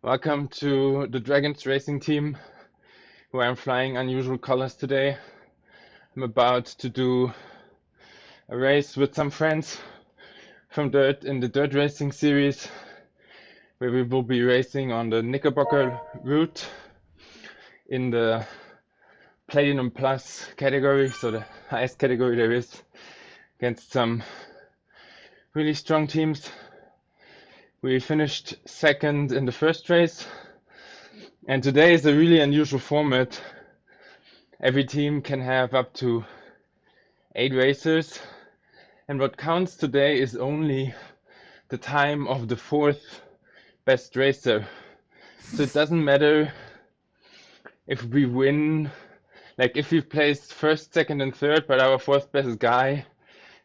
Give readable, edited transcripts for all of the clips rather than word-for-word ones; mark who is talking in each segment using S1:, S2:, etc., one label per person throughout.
S1: Welcome to the Dragons racing team, where I'm flying unusual colors today. I'm about to do a race with some friends from DIRT in the DIRT racing series, where we will be racing on the Knickerbocker route in the Platinum Plus category, so the highest category there is, against some really strong teams. We finished second in the first race, and today is a really unusual format. Every team can have up to 8 racers, and what counts today is only the time of the 4th best racer. So it doesn't matter if we win, like if we placed first, second, and third, but our 4th best guy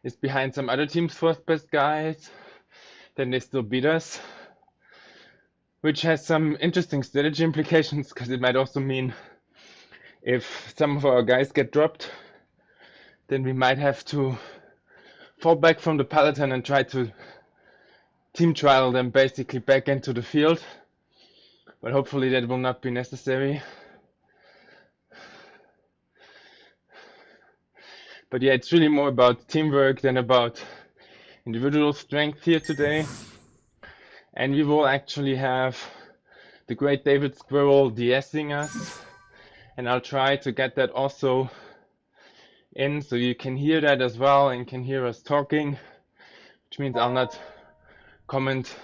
S1: is behind some other team's 4th best guys, then they still beat us, which has some interesting strategy implications, because it might also mean if some of our guys get dropped, then we might have to fall back from the peloton and try to team trial them basically back into the field, but hopefully that will not be necessary. But yeah, it's really more about teamwork than about individual strength here today. And we will actually have the great David Squirrel de-essing us, and I'll try to get that also in so you can hear that as well and can hear us talking, which means I'll not comment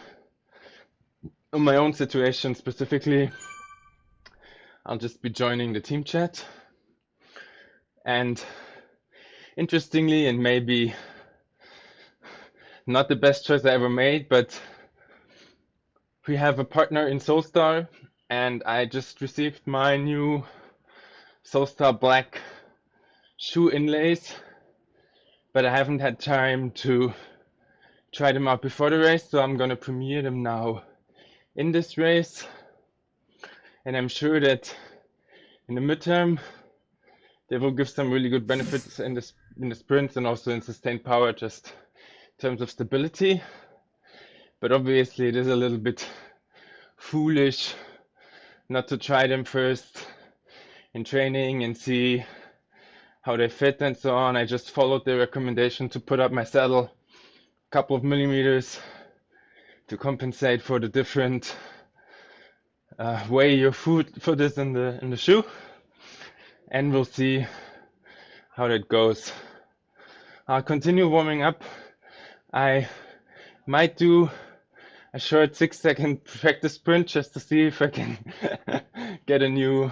S1: on my own situation specifically. I'll just be joining the team chat. And interestingly, and maybe not the best choice I ever made, but we have a partner in Soulstar, and I just received my new Soulstar black shoe inlays, but I haven't had time to try them out before the race, so I'm gonna premiere them now in this race. And I'm sure that in the midterm they will give some really good benefits in the sprints and also in sustained power, just in terms of stability. But obviously it is a little bit foolish not to try them first in training and see how they fit and so on. I just followed the recommendation to put up my saddle a couple of millimeters to compensate for the different way your foot is in the shoe, and we'll see how that goes. I'll continue warming up. I might do a short 6-second practice sprint just to see if I can get a new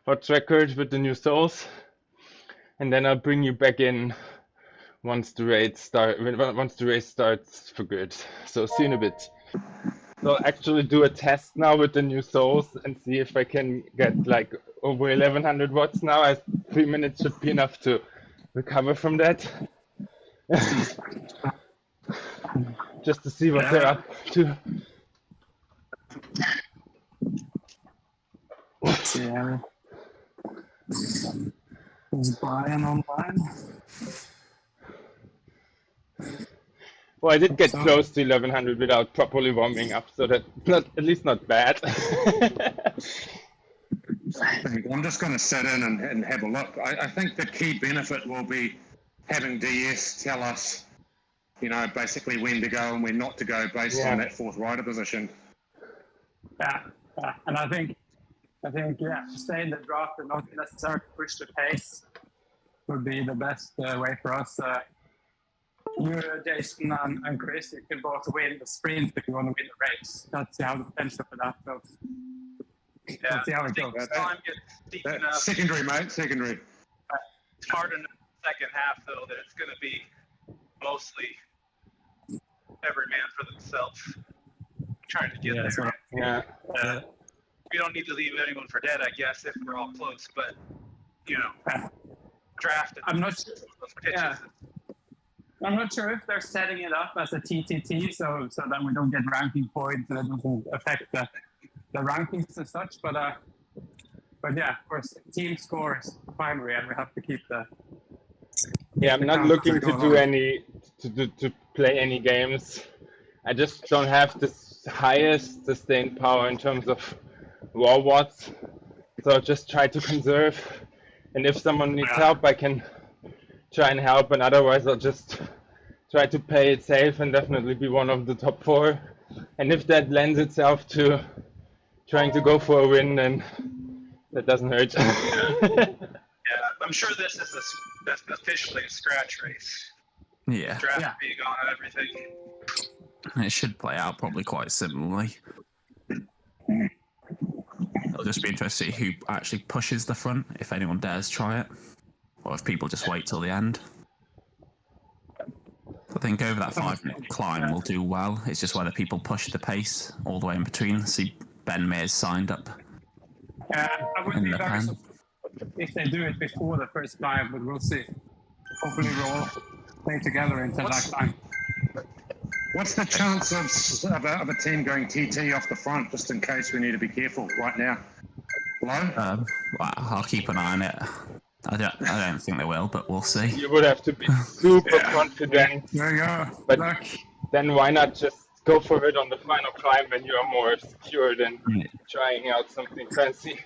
S1: watts record with the new soles, and then I'll bring you back in once the race starts for good. So see you in a bit. So I'll actually do a test now with the new soles and see if I can get like over 1100 watts now. 3 minutes should be enough to recover from that. Just to see what they're up to.
S2: Yeah. Is Brian online?
S1: Well, I did get close to 1100 without properly warming up, so that's not, at least not bad.
S3: I'm just going to sit in and have a look. I think the key benefit will be having DS tell us, you know, basically when to go and when not to go based on that 4th rider position.
S2: Yeah, and I think stay in the draft and not necessarily push the pace would be the best way for us. You, Jason, and Chris, you can both win the sprint if you want to win the race. That's how the potential for that goes.
S4: Yeah,
S2: see how it goes.
S4: Time gets deep enough.
S3: Secondary, mate, secondary.
S4: It's hard in the second half, though, that it's going to be mostly every man for themselves trying to get there.
S1: Yeah.
S4: We don't need to leave anyone for dead, I guess, if we're all close. But you know, draft.
S2: I'm not sure. Yeah. I'm not sure if they're setting it up as a TTT, so that we don't get ranking points and it doesn't affect the rankings and such. But yeah, of course, team score is primary, and we have to keep the.
S1: Yeah, I'm not looking to do any to play any games. I just don't have this highest sustained power in terms of raw watts. So just try to conserve. And if someone needs help, I can try and help. And otherwise, I'll just try to play it safe and definitely be one of the top 4. And if that lends itself to trying to go for a win, then that doesn't hurt.
S4: Yeah, I'm sure this is that's officially a scratch race.
S5: Yeah.
S4: Draft being on and everything.
S5: It should play out probably quite similarly. It'll just be interesting to see who actually pushes the front, if anyone dares try it, or if people just wait till the end. I think over that 5-minute climb will do well. It's just whether people push the pace all the way in between. See, Ben Mears signed up
S2: I would
S5: in
S2: be
S5: the
S2: very
S5: pen.
S2: surprised if they do it before the first climb, but we'll see. Hopefully we'll all play together until that climb.
S3: What's the chance of a team going TT off the front, just in case we need to be careful right now? Low?
S5: Well, I'll keep an eye on it. I don't think they will, but we'll see.
S1: You would have to be super confident.
S2: There you go.
S1: But
S2: Look.
S1: then why not just go for it on the final climb when you are more secure than trying out something fancy?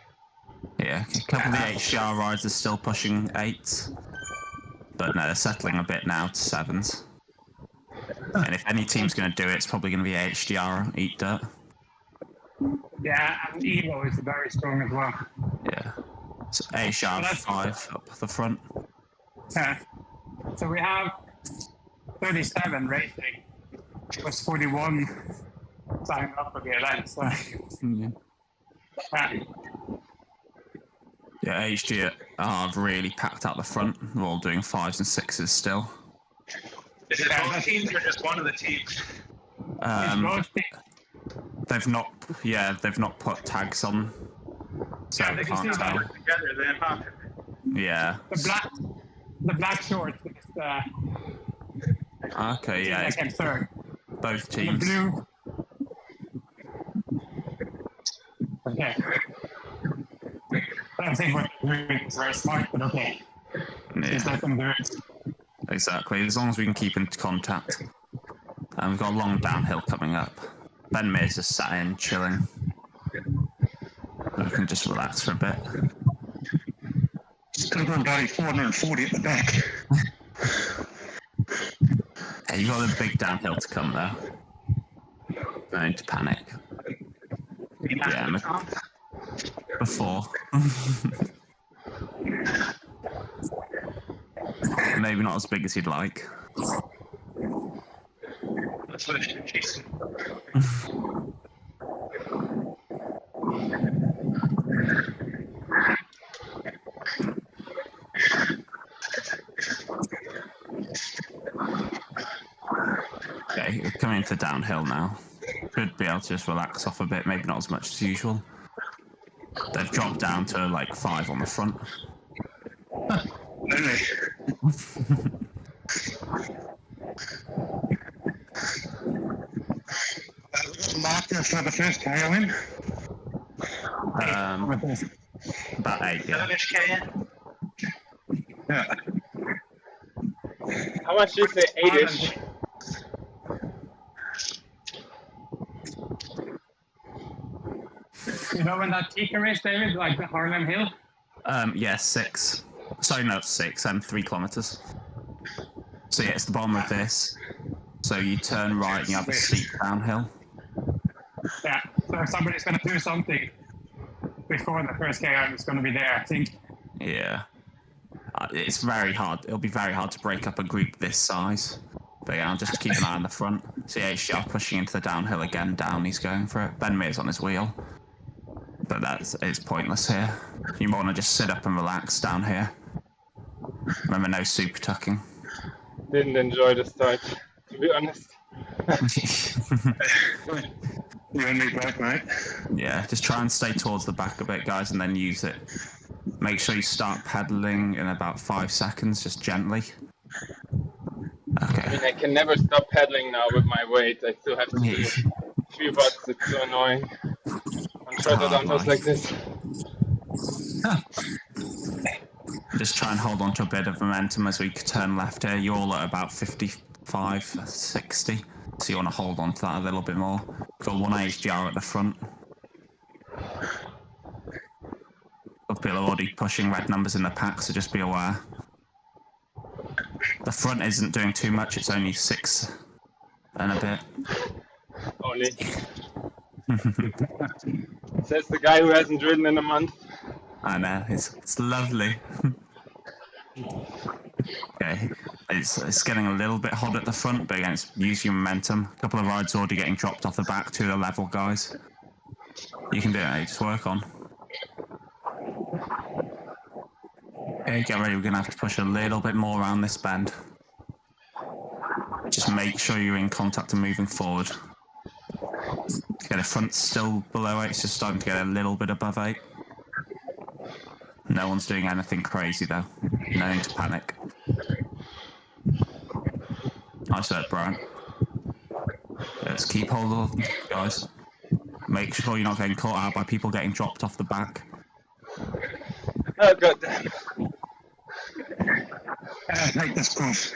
S5: Yeah, a couple of the HDR rides are still pushing 8s, but no, they're settling a bit now to 7s. And if any team's going to do it, it's probably going to be HDR, Eat Dirt.
S2: Yeah, and Evo is very strong as well.
S5: Yeah. So HDR 5 up the front.
S2: So we have 37 racing. It was 41 signing up for the event. So.
S5: Yeah, HDR have really packed out the front. They're all doing 5s and 6s still.
S4: Is it both teams or just one of the teams?
S5: They've not put tags on. So
S4: Yeah, they can
S5: can't
S4: still
S5: tell.
S4: work together then, huh?
S5: Yeah.
S2: The black shorts is
S5: Okay, yeah, it's
S2: second, third.
S5: both
S2: The
S5: teams.
S2: blue. Okay. I don't think what they're doing is very smart, but okay. Just
S5: Yeah,
S2: let them do it.
S5: exactly. As long as we can keep in contact. And we've got a long downhill coming up. Ben Mears just sat in, chilling. We can just relax for a bit.
S3: Still got bloody 440 at the back.
S5: Hey, you've got a big downhill to come though. No need to panic. Yeah, before. Maybe not as big as you'd like.
S4: That's what Jason.
S5: Okay, we're coming into downhill now. Should be able to just relax off a bit, maybe not as much as usual. They've dropped down to like 5 on the front.
S3: Really? Marker for the first KOM?
S5: About 8, yeah.
S4: 7-ish K in?
S3: Yeah.
S1: How much do you say 8-ish?
S2: You know when that Tika is, David, like the Harlem Hill?
S5: Yeah, 6. Sorry, no, 6 and 3 kilometers. So yeah, it's the bottom of this. So you turn right and you have a steep downhill.
S2: Yeah. So if somebody's going to do something before the first KM, it's going to be there, I think.
S5: Yeah. It's very hard. It'll be very hard to break up a group this size. But yeah, I'll just keep an eye on the front. See HDR pushing into the downhill again. Down, he's going for it. Ben Mears on his wheel. But it's pointless here. You want to just sit up and relax down here. Remember, no super tucking.
S1: Didn't enjoy the start, to be honest.
S3: You and me both, mate.
S5: Yeah, just try and stay towards the back a bit, guys, and then use it. Make sure you start pedaling in about 5 seconds, just gently. Okay.
S1: I mean, I can never stop pedaling now with my weight. I still have to do 3 watts. It's so annoying. On shorter downhills like this.
S5: Just try and hold on to a bit of momentum as we turn left here. You're all at about 55, 60. so you want to hold on to that a little bit more. Got one HDR at the front. People are already pushing red numbers in the pack, so just be aware. The front isn't doing too much, it's only 6 and a bit.
S1: Only. Says the guy who hasn't ridden in a month.
S5: I know, it's lovely. Okay, it's getting a little bit hot at the front, but again, it's using momentum. A couple of rides already getting dropped off the back to the level guys. You can do it, just work on. Okay, get ready, we're going to have to push a little bit more around this bend. Just make sure you're in contact and moving forward. Okay, the front's still below 8, it's just starting to get a little bit above 8. No one's doing anything crazy though. No need to panic. Nice work, Brian. Let's keep hold of them, guys. Make sure you're not getting caught out by people getting dropped off the back.
S1: Oh, god damn.
S3: Take this course.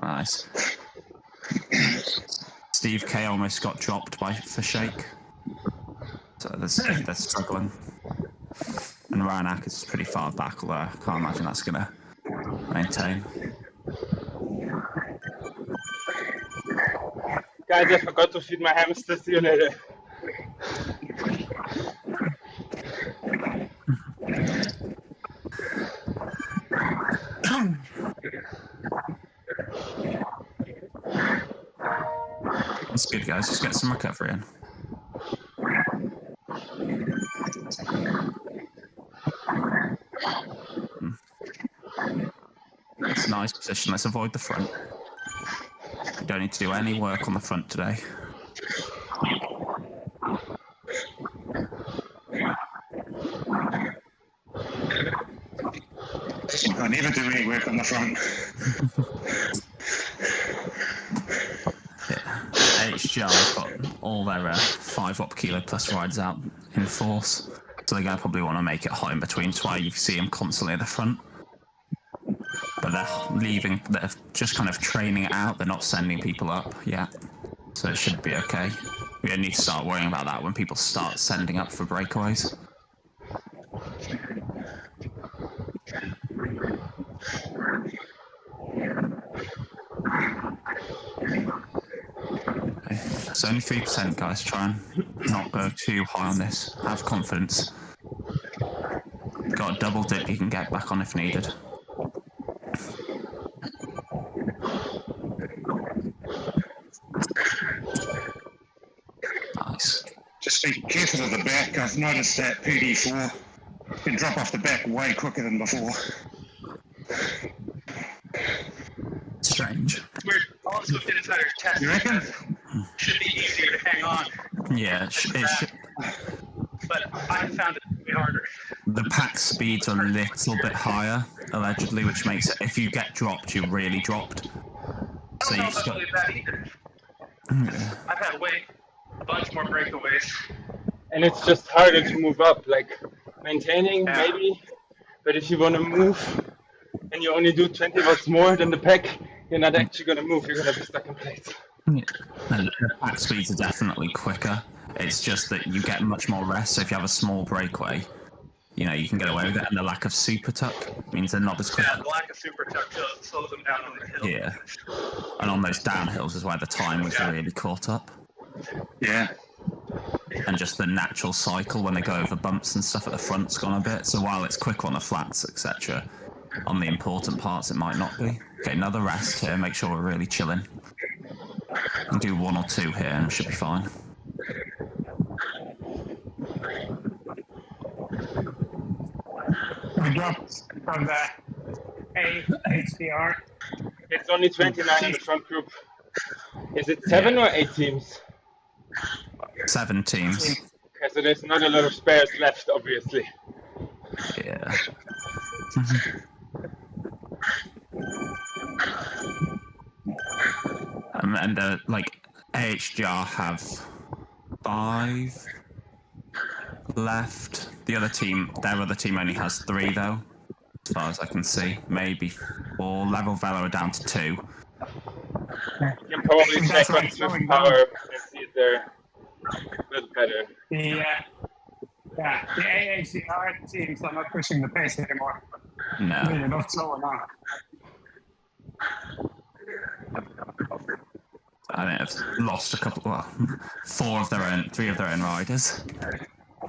S5: Nice. Steve K almost got dropped for Shake. So they're struggling. And Ryan Ack is pretty far back, although I can't imagine that's going to maintain.
S1: Guys, I forgot to feed my hamster. See you later.
S5: That's good, guys. Just get some recovery in. It's a nice position. Let's avoid the front. We don't need to do any work on the front today.
S3: I never do any work on the front.
S5: HGR's got all their 5 op kilo plus rides out in force, so they're going to probably want to make it hot in between. That's why you see them constantly at the front. But they're just kind of training it out. They're not sending people up yet, so it should be okay. We don't need to start worrying about that when people start sending up for breakaways. Okay. It's only 3%, guys. Try and not go too high on this. Have confidence. Got a double dip you can get back on if needed. Nice.
S3: Just be careful of the back. I've noticed that PD4 can drop off the back way quicker than before.
S5: Strange.
S4: We're also did inside our test.
S3: You reckon?
S4: Should be easier to hang on,
S5: Yeah, it should.
S4: but I found it to be harder.
S5: The pack speed's a little bit higher, allegedly, which makes it, if you get dropped, you're really dropped. So
S4: I don't know
S5: you
S4: if that's
S5: got,
S4: really bad either. I've had a bunch more breakaways.
S1: And it's just harder to move up. Like maintaining, maybe, but if you want to move and you only do 20 watts more than the pack, you're not actually going to move. You're going to be stuck in place.
S5: and the pack speeds are definitely quicker. It's just that you get much more rest. So if you have a small breakaway, you can get away with it. And the lack of super tuck means they're not as quick.
S4: Yeah, the lack of super tuck slows them down on the hill.
S5: Yeah. And on those downhills is where the time was really caught up.
S3: Yeah.
S5: And just the natural cycle when they go over bumps and stuff at the front's gone a bit. So while it's quick on the flats, etc., on the important parts it might not be. Okay, another rest here. Make sure we're really chilling. And do 1 or 2 here and we should be fine.
S2: We dropped from the HDR.
S1: It's only 29 in the front group. Is it 7 or 8 teams?
S5: 7 teams.
S1: Okay, so there's not a lot of spares left, obviously.
S5: Yeah. And AHGR have 5 left. Their other team only has 3 though, as far as I can see. Maybe 4. Level Velo are down to 2.
S1: You can probably
S2: think
S1: check
S2: that's
S1: on
S2: what's
S1: Swift
S2: going
S1: Power
S2: on.
S1: and see if they're a bit better.
S2: The AHCR teams are not pushing the pace anymore.
S5: No.
S2: Really not slower now.
S5: I think they've lost a couple, well, three of their own riders.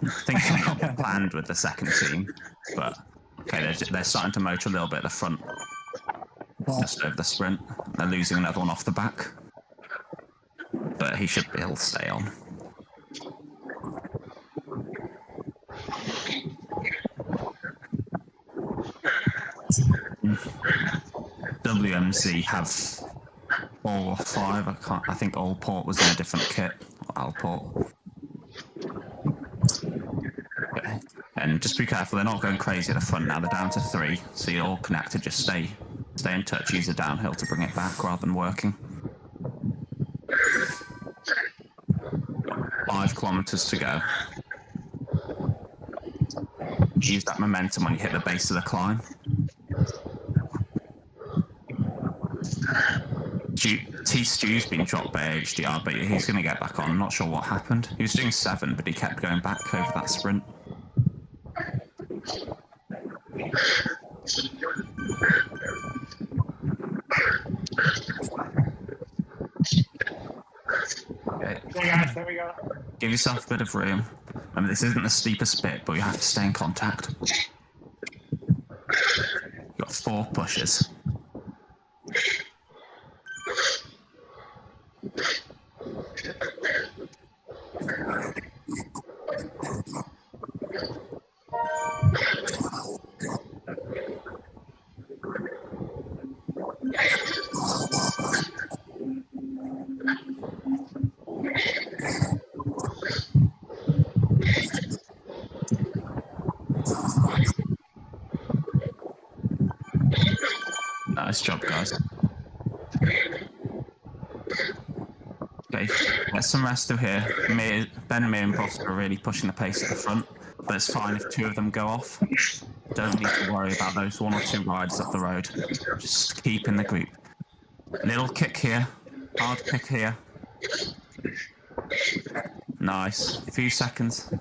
S5: I think something planned with the second team, but okay, they're starting to motor a little bit at the front, just over the sprint. They're losing another one off the back, but he'll stay on. WMC have 4 or 5. I think Allport was in a different kit. Allport. Okay. And just be careful, they're not going crazy at the front now. They're down to 3, so you're all connected. Just stay in touch. Use the downhill to bring it back rather than working. 5 kilometers to go. Use that momentum when you hit the base of the climb. Stew's been dropped by HDR, but he's going to get back on. I'm not sure what happened. He was doing 7, but he kept going back over that sprint. Okay.
S2: Hey guys, there we go.
S5: Give yourself a bit of room. I mean, this isn't the steepest bit, but you have to stay in contact. You've got 4 pushes. Nice job, guys. Okay, get some rest through here. Ben, Mir, and Prosper are really pushing the pace at the front, but it's fine if 2 of them go off. Don't need to worry about those 1 or 2 riders up the road. Just keep in the group. Little kick here, hard kick here. Nice. A few seconds.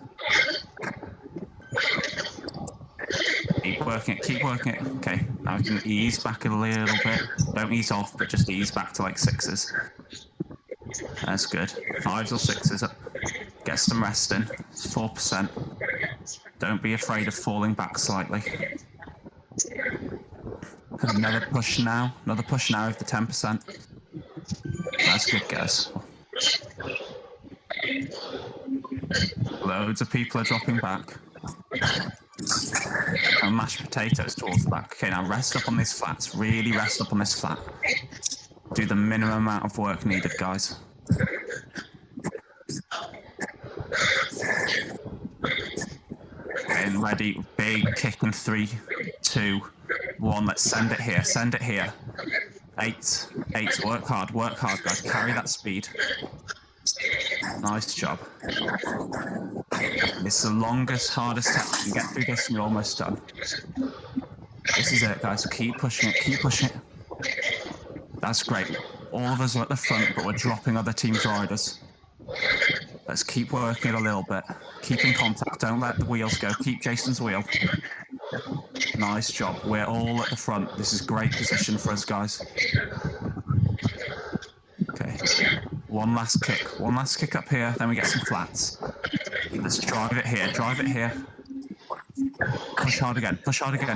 S5: Keep working it. Okay, now we can ease back a little bit. Don't ease off, but just ease back to like 6s. That's good. 5s or 6s. Get some rest in. It's 4%. Don't be afraid of falling back slightly. Another push now. Another push now with the 10%. That's good, guys. Loads of people are dropping back. And mashed potatoes towards the back. Okay, now rest up on these flats. Really rest up on this flat. Do the minimum amount of work needed, guys. Getting ready. Big kick in 3, 2, 1. Let's send it here. Send it here. 8. Work hard, guys. Carry that speed. Nice job. It's the longest, hardest step. You can get through this and you're almost done. This is it, guys. Keep pushing it. That's great. All of us are at the front, but we're dropping other teams' riders. Let's keep working it a little bit. Keep in contact. Don't let the wheels go. Keep Jason's wheel. Nice job. We're all at the front. This is great position for us, guys. Okay. One last kick up here, then we get some flats. Let's drive it here. Push hard again,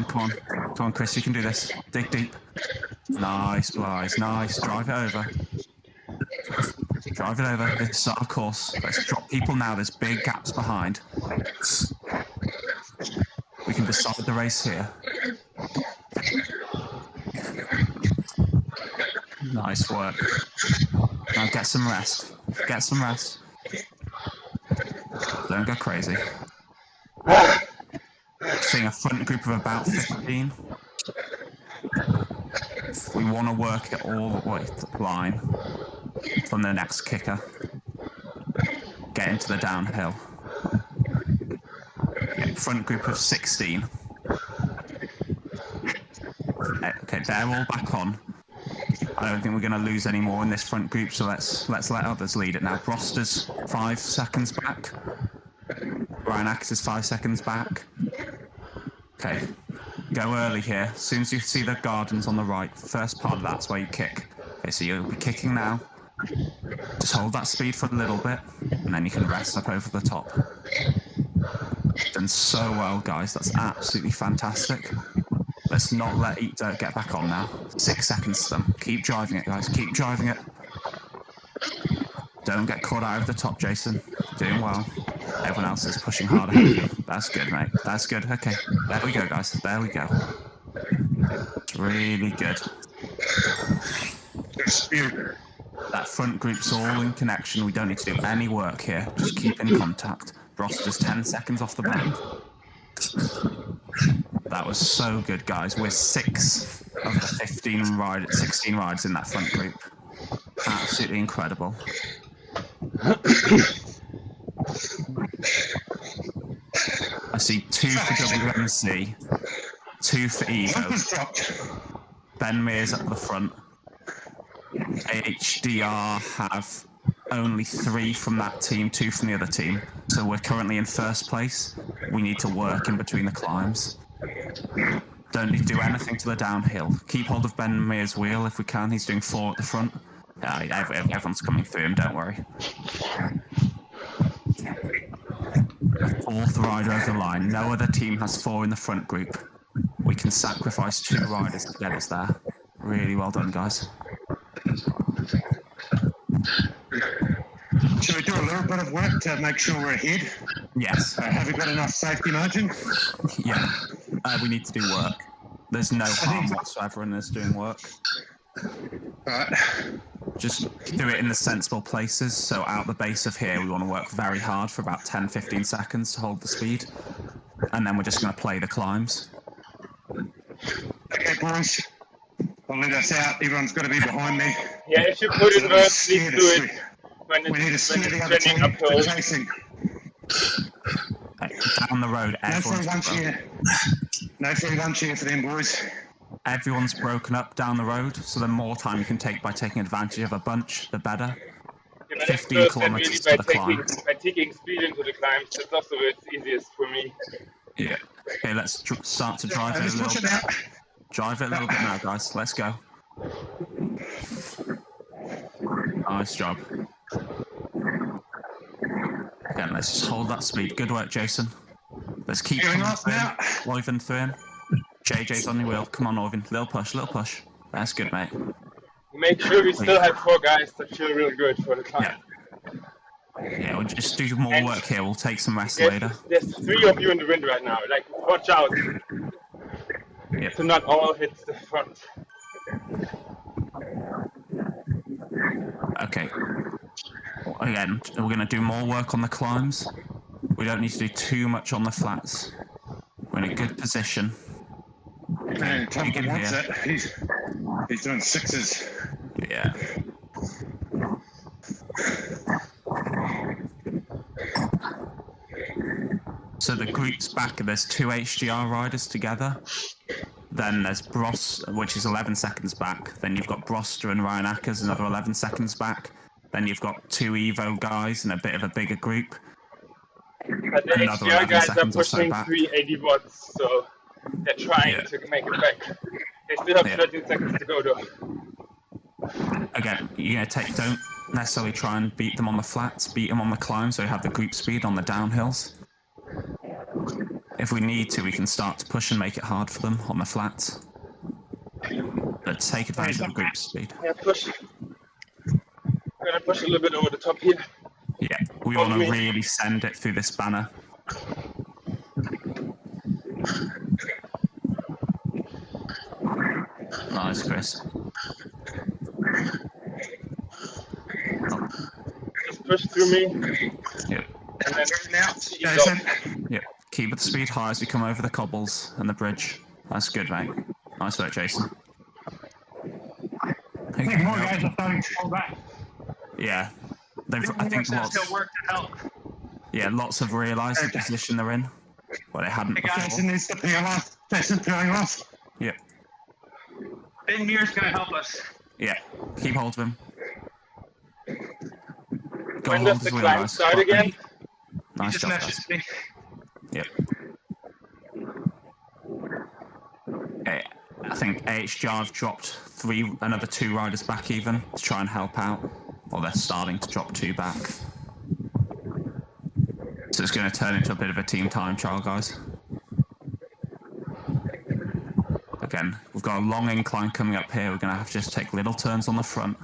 S5: come on Chris, you can do this. Dig deep. Nice, guys, nice, drive it over. This is our course. Let's drop people now, there's big gaps behind. We can decide the race here. Nice work. Now get some rest. Don't go crazy. Seeing a front group of about 15. We want to work it all the way to the line from the next kicker. Get into the downhill. Front group of 16. Okay, they're all back on. I don't think we're going to lose any more in this front group, so let's let others lead it now. Broster's 5 seconds back. Ryan Axe is 5 seconds back. Okay, go early here. As soon as you see the gardens on the right, first part of that's where you kick. Okay, so you'll be kicking now. Just hold that speed for a little bit, and then you can rest up over the top. Done so well, guys. That's absolutely fantastic. Let's not let Eat Dirt get back on now. 6 seconds to them. Keep driving it, guys. Keep driving it. Don't get caught out of the top, Jason. Doing well. Everyone else is pushing hard ahead of you. That's good, mate. That's good. Okay. There we go, guys. There we go. It's really good. That front group's all in connection. We don't need to do any work here. Just keep in contact. Broster's 10 seconds off the back. That was so good, guys. We're 6 of the 16 riders in that front group. Absolutely incredible. I see 2 for WMC, 2 for Evo. Ben Mears up the front. HDR have only 3 from that team, 2 from the other team. So we're currently in first place. We need to work in between the climbs. Don't need to do anything to the downhill. Keep hold of Ben Mears' wheel if we can. He's doing 4 at the front. Everyone's coming through him, don't worry. 4th rider over the line. No other team has 4 in the front group. We can sacrifice 2 riders to get us there. Really well done, guys.
S3: Should we do a little bit of work to make sure we're ahead?
S5: Yes.
S3: Have we got enough safety margin?
S5: Yeah. We need to do work. There's no harm whatsoever in us doing work.
S3: Right.
S5: Just do it in the sensible places. So out the base of here, we want to work very hard for about 10-15 seconds to hold the speed. And then we're just going to play the climbs.
S3: Okay, boys. I'll let us out. Everyone's got to be behind me.
S1: Yeah, if you put in work, please do it. When
S3: We need to
S1: it's
S3: steer the other team
S1: uphill.
S3: for chasing.
S5: Down the road,
S3: No free lunch here. No free lunch here for them, boys.
S5: Everyone's broken up down the road, so the more time you can take by taking advantage of a bunch, the better. 15 kilometers to the climb.
S1: By taking speed into the climbs, that's also where it's easiest for me.
S5: Yeah. Okay, let's start to drive it a little bit. Drive it a little bit now, guys. Let's go. Nice job. Again, let's just hold that speed. Good work, Jason. Let's keep coming through him. Oyvind through him. JJ's on your wheel. Come on, Oyvind. Little push, little push. That's good, mate.
S1: Make sure we still have 4 guys that feel real good for the climb.
S5: Yeah, we'll just do more work here. We'll take some rest later.
S1: There's 3 of you in the wind right now. Like, watch out.
S5: Yep.
S1: To not all hit the front.
S5: Okay. Again, we're going to do more work on the climbs. We don't need to do too much on the flats. We're in a good position.
S3: Man, Tom wants it. He's doing 6s.
S5: Yeah. So the group's back, there's 2 HDR riders together. Then there's Bros, which is 11 seconds back. Then you've got Broster and Ryan Ackers, another 11 seconds back. Then you've got 2 Evo guys in a bit of a bigger group.
S1: But the HDR guys are pushing 380 watts, so they're trying to make it back. They still have 13 seconds to go, though.
S5: Again, don't necessarily try and beat them on the flats, beat them on the climb, so you have the group speed on the downhills. If we need to, we can start to push and make it hard for them on the flats. But take advantage of the group speed.
S1: Yeah, push. I'm gonna push a little bit over the top here.
S5: Yeah, we want to really send it through this banner. Nice, Chris.
S1: Just push through me.
S5: Yep.
S1: And then
S5: Yep. Keep the speed high as we come over the cobbles and the bridge. That's good, mate. Nice work, Jason.
S2: I think more guys are starting to pull back.
S5: Yeah. I think
S4: still work to help.
S5: lots have realised the position they're in. Well, they hadn't before.
S3: Jason needs to peel off. Jason peeling off.
S5: Yep.
S4: Ben Muir's gonna help us.
S5: Yeah, keep hold of him. Go
S1: When
S5: hold
S1: does the
S5: his wheel,
S1: climb
S5: guys.
S1: start again?
S4: He
S5: Nice
S4: just
S5: job, guys.
S4: messaged me.
S5: Yep. Okay, I think AHGR have dropped another 2 riders back even to try and help out. Or they're starting to drop 2 back. So it's going to turn into a bit of a team time trial, guys. Again, we've got a long incline coming up here. We're going to have to just take little turns on the front.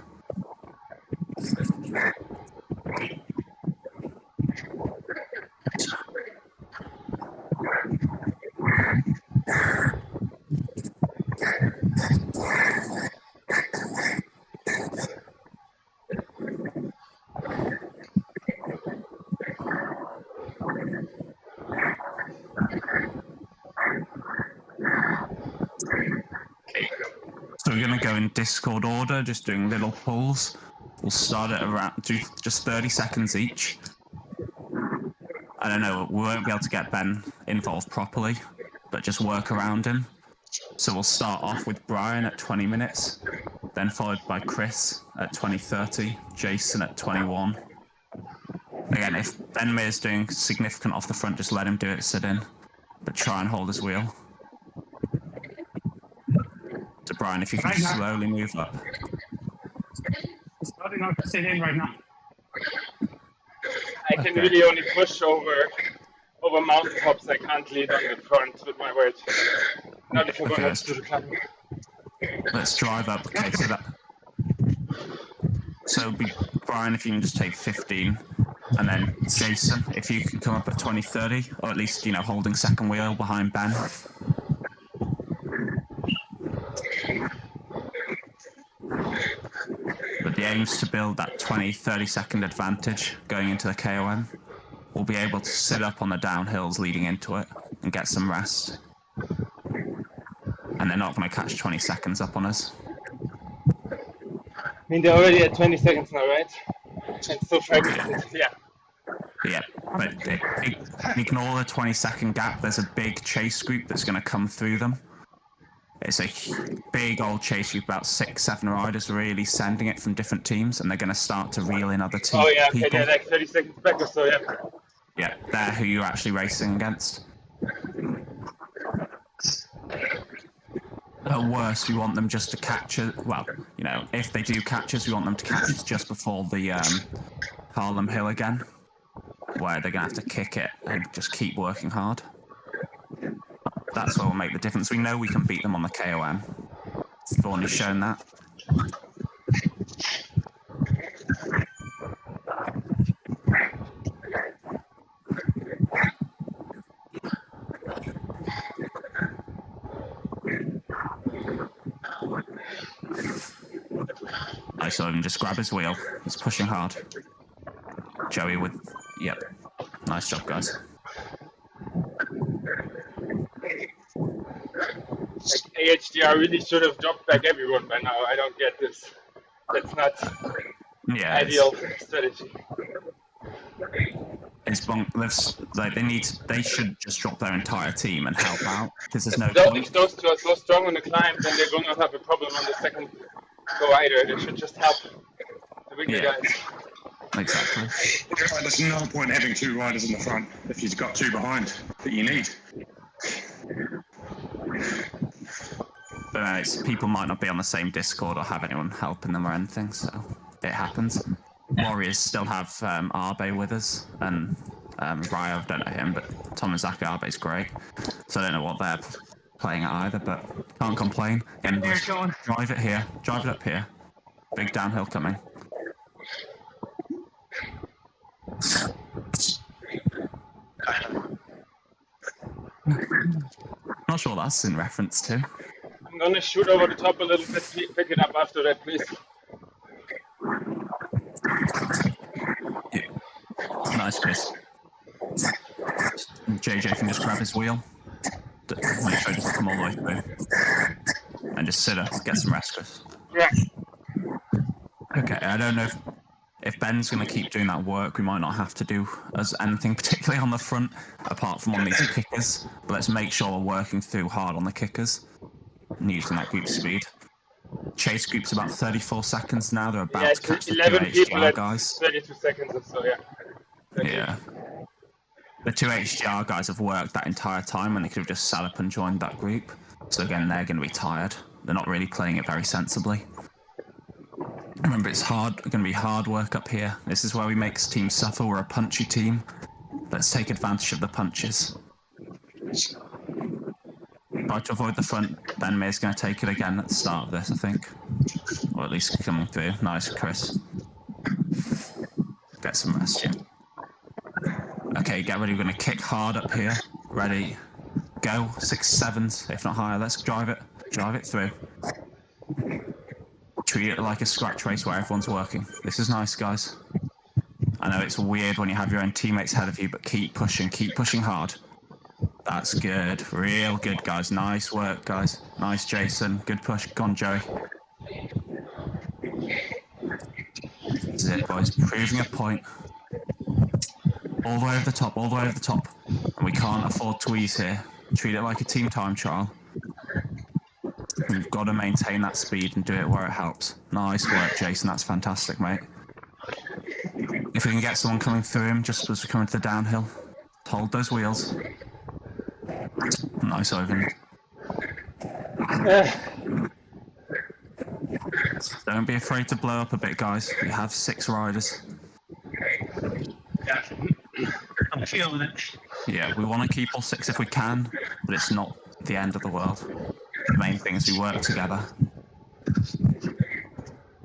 S5: So we're going to go in Discord order, just doing little pulls. We'll start at around just 30 seconds each. I don't know, we won't be able to get Ben involved properly, but just work around him. So we'll start off with Brian at 20 minutes, then followed by Chris at 20:30, Jason at 21. Again, if Ben Mear's doing significant off the front, just let him do it sit in, but try and hold his wheel. So Brian, if you can slowly move up.
S2: Starting out to sit in right now.
S1: I can really only push over mountaintops. I can't lead on the front with my weight. Not if we're going to the climb.
S5: Let's drive up. Okay, so Brian, if you can just take 15, and then Jason, if you can come up at 20:30, or at least holding second wheel behind Ben. But the aim is to build that 20-30 second advantage going into the KOM. We'll be able to sit up on the downhills leading into it and get some rest. And they're not going to catch 20 seconds up on us.
S1: I mean, they're already at 20 seconds now, right? It's so fragmented, yeah.
S5: Yeah, but ignore the 20-second gap. There's a big chase group that's going to come through them. It's a big old chase group, about 6-7 riders really sending it from different teams, and they're going to start to reel in other teams.
S1: Oh yeah, okay, they're like 30 seconds back or so, yeah.
S5: Yeah, they're who you're actually racing against. At worst, we want them just to catch it. Well, if they do catch us, we want them to catch us just before the Harlem Hill again, where they're going to have to kick it and just keep working hard. That's what will make the difference. We know we can beat them on the KOM. We've already shown that. I saw him just grab his wheel. He's pushing hard. Joey with... Yep. Nice job, guys.
S1: AHDR really should have dropped back everyone by now. I don't get this. That's not ideal strategy.
S5: It's they should just drop their entire team and help out because there's no
S1: If those two are so strong on the climb, then they're going to have a problem on the second go either. They should just help the bigger guys.
S5: Exactly.
S3: There's no point having 2 riders in the front if you've got 2 behind that you need.
S5: But people might not be on the same Discord or have anyone helping them or anything, so it happens. Warriors still have Arbe with us, and Ryo, I don't know him, but Tom and Zach Arbe's great. So I don't know what they're playing at either, but can't complain. And drive it here, drive it up here. Big downhill coming. Not sure what that's in reference to.
S1: I'm gonna shoot over the top a little bit, pick it up after that, please.
S5: Yeah. Nice, Chris. JJ can just grab his wheel. Make sure it doesn't come all the way through. And just sit up, get some rest, Chris.
S1: Yeah.
S5: Okay, I don't know if Ben's going to keep doing that work, we might not have to do anything particularly on the front, apart from on these kickers. But let's make sure we're working through hard on the kickers and using that group speed. chase group's about 34 seconds now. They're about
S1: Yeah,
S5: to catch the
S1: 11
S5: two
S1: people
S5: HGR
S1: at
S5: guys.
S1: 32 seconds or so, yeah. 30.
S5: Yeah. The two HGR guys have worked that entire time and they could have just sat up and joined that group. So again, they're going to be tired. They're not really playing it very sensibly. Remember, it's going to be hard work up here. This is where we make teams suffer. We're a punchy team. Let's take advantage of the punches. Try to avoid the front. Ben May's going to take it again at the start of this, I think. Or at least coming through. Nice, Chris. Get some rest, yeah. Okay, get ready. We're going to kick hard up here. Ready. Go. 6 7s, if not higher. Let's drive it. Drive it through. Treat it like a scratch race where everyone's working. This is nice, guys. I know it's weird when you have your own teammates ahead of you, but keep pushing hard. That's good. Real good, guys. Nice work, guys. Nice, Jason. Good push. Go on, Joey. This is it, boys. Proving a point. All the way over the top, all the way over the top. And we can't afford to ease here. Treat it like a team time trial. We've got to maintain that speed and do it where it helps. Nice work, Jason. That's fantastic, mate. If we can get someone coming through him just as we're coming to the downhill, hold those wheels. Nice, Oven. Don't be afraid to blow up a bit, guys. We have 6 riders.
S4: Yeah. I'm feeling it.
S5: Yeah, we want to keep all 6 if we can, but it's not the end of the world. The main thing is we work together.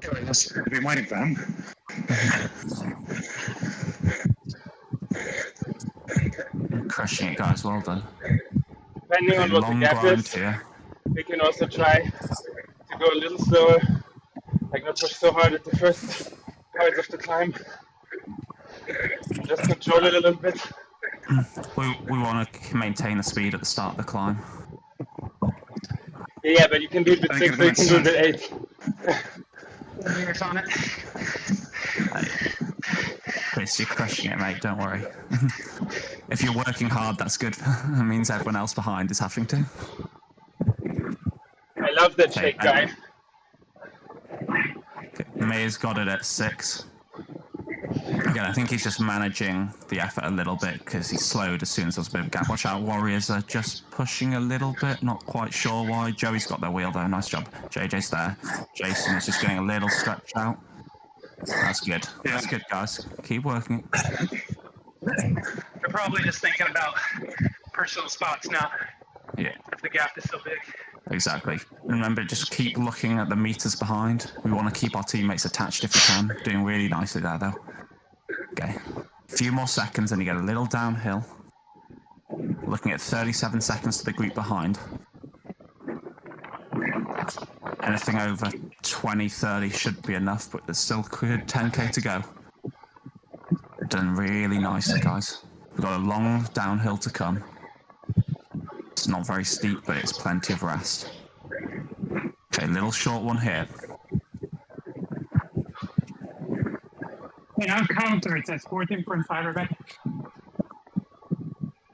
S3: I've been waiting for him.
S5: Crushing it, guys. Well done.
S1: Depending on what the gap is,
S5: here.
S1: we can also try to go a little slower, like not push so hard at the first parts of the climb. Just control it a little bit.
S5: We want to maintain the speed at the start of the climb.
S1: Yeah, but you can do it with 6, so you can do it with 8.
S4: Years on it.
S5: Chris, you're crushing it, mate. Don't worry. If you're working hard, that's good. It means everyone else behind is having to.
S1: I love that shake guy.
S5: May's got it at 6. Again, I think he's just managing the effort a little bit because he slowed as soon as there was a bit of a gap. Watch out, Warriors are just pushing a little bit. Not quite sure why. Joey's got their wheel though. Nice job. JJ's there. Jason is just getting a little stretch out. That's good. That's good, guys. Keep working.
S4: They're probably just thinking about personal spots now.
S5: Yeah.
S4: If the gap is so big.
S5: Exactly. Remember, just keep looking at the meters behind. We want to keep our teammates attached if we can. Doing really nicely there, though. Okay. A few more seconds and you get a little downhill. Looking at 37 seconds to the group behind. Anything over 20, 30 should be enough, but there's still good 10k to go. Done really nicely, guys. We've got a long downhill to come. It's not very steep, but it's plenty of rest. Okay, little short one here.
S2: On counter, it says 14.5, Rebecca.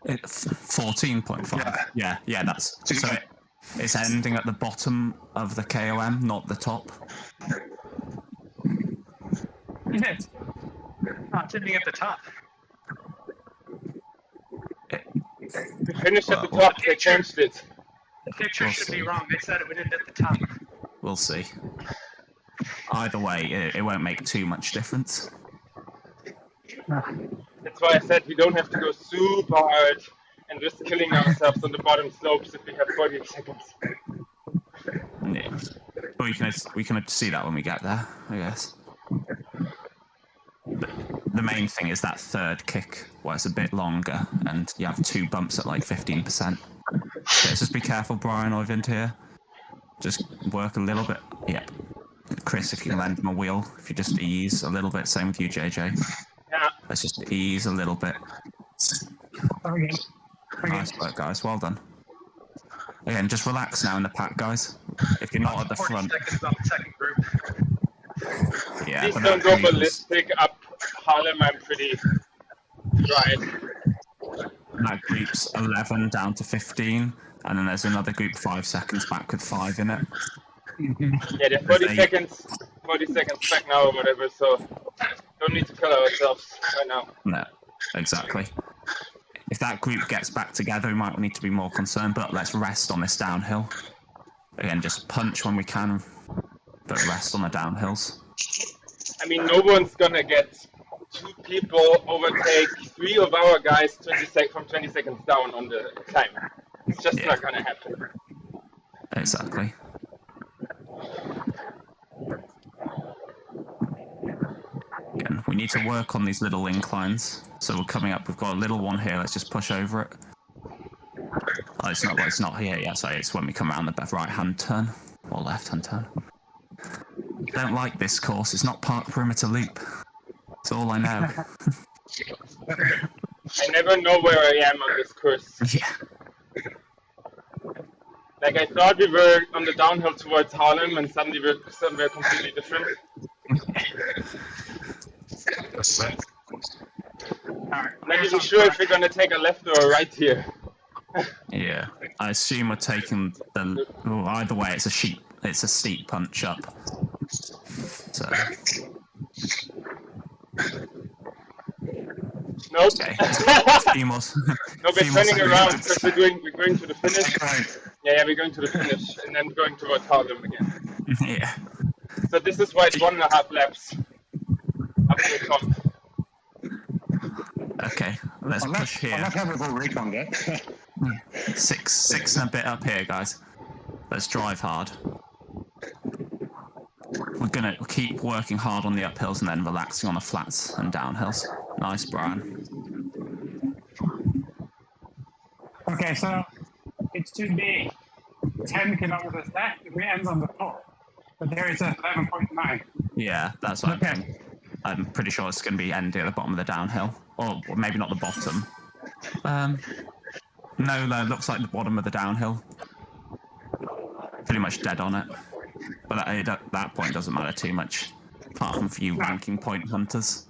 S5: It's 14.5. Yeah, that's so. It's ending at the bottom of the KOM, not the top.
S2: Is it?
S4: Oh, it's ending at the top.
S1: We finished at the top, they changed it.
S4: The picture should be wrong. They said it would end at the top.
S5: We'll see. Either way, it won't make too much difference.
S1: That's why I said we don't have to go super hard and risk killing ourselves on the bottom slopes if we have 48 seconds.
S5: Yeah. But we can see that when we get there, I guess. But the main thing is that third kick where it's a bit longer and you have 2 bumps at like 15%. So just be careful, Brian Oyvind here. Just work a little bit. Yep. Chris, if you can lend him a wheel, if you just ease a little bit. Same with you, JJ.
S1: Yeah.
S5: Let's just ease a little bit.
S2: Okay.
S5: Nice work, guys. Well done. Again, just relax now in the pack, guys. If you're not at the
S4: 40
S5: front.
S4: seconds on the second group.
S5: Yeah,
S1: Please
S5: but
S1: don't
S5: that
S1: go
S5: group is-
S1: ballistic up Harlem, I'm pretty dry.
S5: That group's 11 down to 15, and then there's another group 5 seconds back with 5 in it.
S1: Yeah, they're 40 seconds back now or whatever, so don't need to kill ourselves right now.
S5: No, exactly. If that group gets back together, we might need to be more concerned, but let's rest on this downhill. Again, just punch when we can, but rest on the downhills.
S1: I mean, no one's gonna get 2 people overtake 3 of our guys from 20 seconds down on the climb. It's just not gonna happen.
S5: Exactly. Again, we need to work on these little inclines. So we're coming up, we've got a little one here, let's just push over it. Oh, it's not here yet, sorry, it's when we come around the right-hand turn, or left-hand turn. Don't like this course, it's not park perimeter loop. That's all I know.
S1: I never know where I am on this course.
S5: Yeah.
S1: Like, I thought we were on the downhill towards Harlem, and suddenly we're somewhere completely different. I'm not even sure if we're gonna take a left or a right here.
S5: Yeah, I assume we're taking the. Oh, either way, it's a steep punch up. So.
S1: Nope.
S5: Okay.
S1: No, we're turning around because we're going to the finish. Yeah, we're going to the finish and then going towards Harlem again.
S5: Yeah.
S1: So this is why it's 1.5 laps up to the top.
S5: Okay, let's push here.
S3: I like how we've all reconned it.
S5: Six and a bit up here, guys. Let's drive hard. We're gonna keep working hard on the uphills and then relaxing on the flats and downhills. Nice, Brian.
S2: Okay, so it should be 10 kilometers left if we end on the top, but there is a 11.9.
S5: Yeah, that's what I'm thinking. I'm pretty sure it's going to be ending at the bottom of the downhill, or maybe not the bottom. No, it looks like the bottom of the downhill. Pretty much dead on it. But at that point, doesn't matter too much, apart from for you ranking point hunters.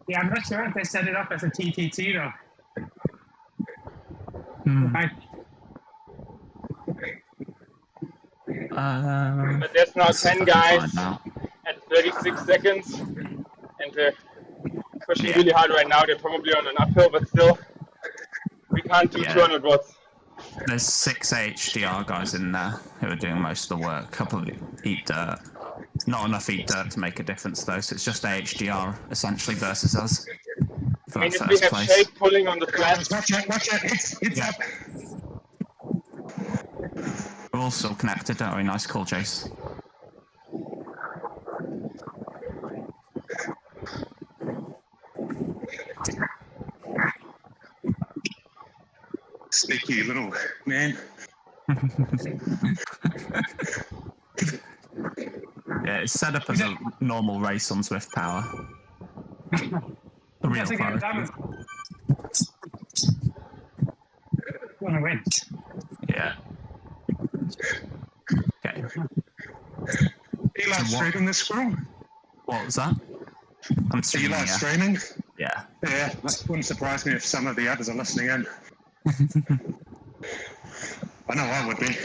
S2: Yeah, I'm not sure if they set it up as a TTT though.
S1: But there's now 10 guys at 36 seconds, and they're pushing really hard right now. They're probably on an uphill, but still, we can't do 200 watts.
S5: There's 6 HDR guys in there who are doing most of the work. A couple of eat dirt. Not enough eat dirt to make a difference though, so it's just HDR essentially versus us.
S1: I mean, if we have Shake pulling on the flats.
S3: Watch out, it's up.
S5: We're all still connected, don't we? Nice call, Jace.
S3: Sneaky little man.
S5: Yeah, it's set up as a normal race on Swift Power. A real priority.
S2: Wanna win.
S5: Yeah. Okay.
S3: Are you live streaming this, Squirrel?
S5: What was that? I'm
S3: Are you
S5: streaming,
S3: live streaming?
S5: Yeah.
S3: Yeah, that wouldn't surprise me if some of the others are listening in. I know I would be.